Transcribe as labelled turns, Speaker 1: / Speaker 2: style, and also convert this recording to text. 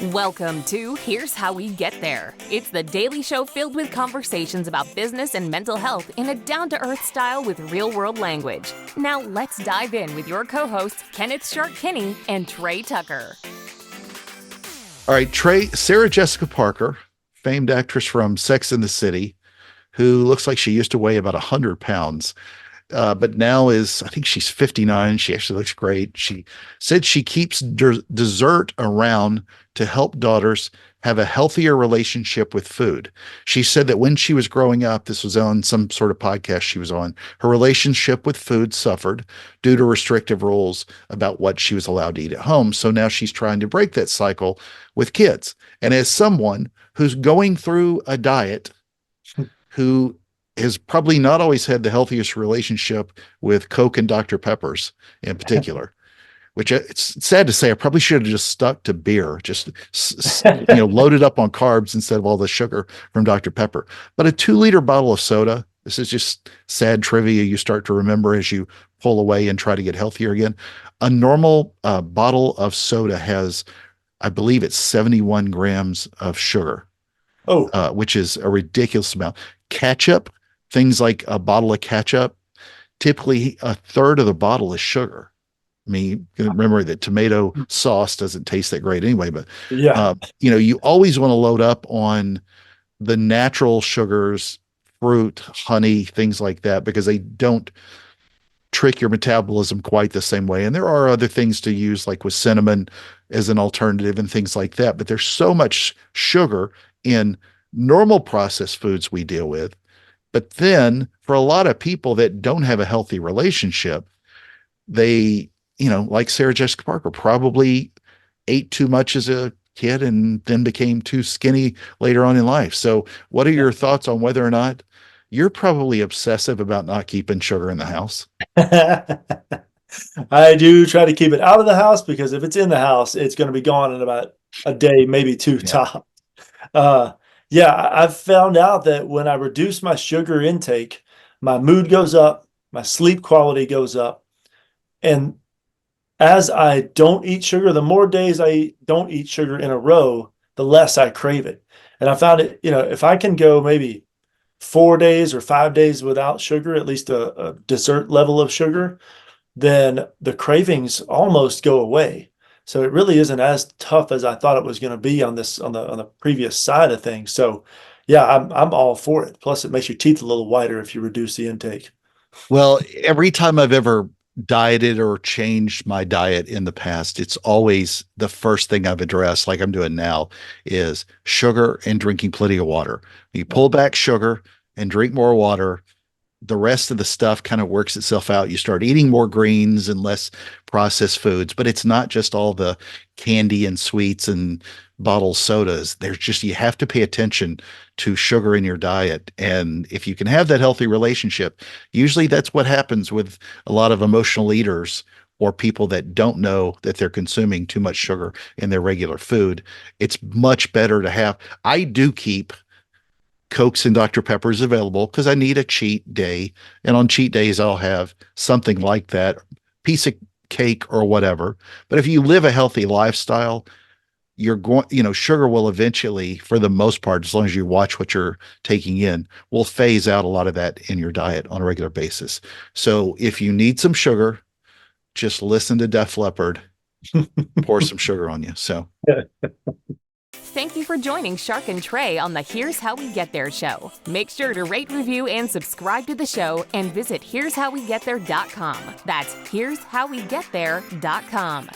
Speaker 1: Welcome to Here's How We Get There. It's the daily show filled with conversations about business and mental health in a down-to-earth style with real-world language. Now let's dive in with your co-hosts, Kenneth Shark Kinney and Trey Tucker.
Speaker 2: All right, Trey, Sarah Jessica Parker, famed actress from Sex and the City, who looks like she used to weigh about 100 pounds. But now I think she's 59. She actually looks great. She said she keeps dessert around to help daughters have a healthier relationship with food. She said that when she was growing up, this was on some sort of podcast she was on, her relationship with food suffered due to restrictive rules about what she was allowed to eat at home. So now she's trying to break that cycle with kids. And as someone who's going through a diet, who has probably not always had the healthiest relationship with Coke and Dr. Peppers in particular, which it's sad to say, I probably should have just stuck to beer, just, loaded up on carbs instead of all the sugar from Dr. Pepper. But a 2-liter bottle of soda, this is just sad trivia you start to remember as you pull away and try to get healthier again. A normal bottle of soda has, I believe it's 71 grams of sugar. Which is a ridiculous amount. Ketchup, things like a bottle of ketchup, typically a third of the bottle is sugar. I mean, remember that tomato sauce doesn't taste that great anyway, but you always want to load up on the natural sugars, fruit, honey, things like that, because they don't trick your metabolism quite the same way. And there are other things to use, like with cinnamon as an alternative and things like that. But there's so much sugar in normal processed foods we deal with. But then for a lot of people that don't have a healthy relationship, they, like Sarah Jessica Parker, probably ate too much as a kid and then became too skinny later on in life. So what are your thoughts on whether or not you're probably obsessive about not keeping sugar in the house?
Speaker 3: I do try to keep it out of the house, because if it's in the house, it's going to be gone in about a day, maybe two tops. I've found out that when I reduce my sugar intake, my mood goes up, my sleep quality goes up. And as I don't eat sugar, the more days I don't eat sugar in a row, the less I crave it. And I found it, if I can go maybe 4 days or 5 days without sugar, at least a dessert level of sugar, then the cravings almost go away. So it really isn't as tough as I thought it was going to be on the previous side of things. So I'm all for it. Plus it makes your teeth a little whiter if you reduce the intake.
Speaker 2: Well, every time I've ever dieted or changed my diet in the past, it's always the first thing I've addressed, like I'm doing now, is sugar and drinking plenty of water. You pull back sugar and drink more water, the rest of the stuff kind of works itself out. You start eating more greens and less processed foods, but it's not just all the candy and sweets and bottled sodas. You have to pay attention to sugar in your diet. And if you can have that healthy relationship, usually that's what happens with a lot of emotional eaters or people that don't know that they're consuming too much sugar in their regular food. It's much better to have. I do keep Cokes and Dr. Peppers available because I need a cheat day. And on cheat days, I'll have something like that, piece of cake or whatever. But if you live a healthy lifestyle, sugar will eventually, for the most part, as long as you watch what you're taking in, will phase out a lot of that in your diet on a regular basis. So if you need some sugar, just listen to Def Leppard, pour some sugar on you. So.
Speaker 1: Thank you for joining Shark and Trey on the Here's How We Get There show. Make sure to rate, review, and subscribe to the show, and visit here'showwegetthere.com. That's here'showwegetthere.com.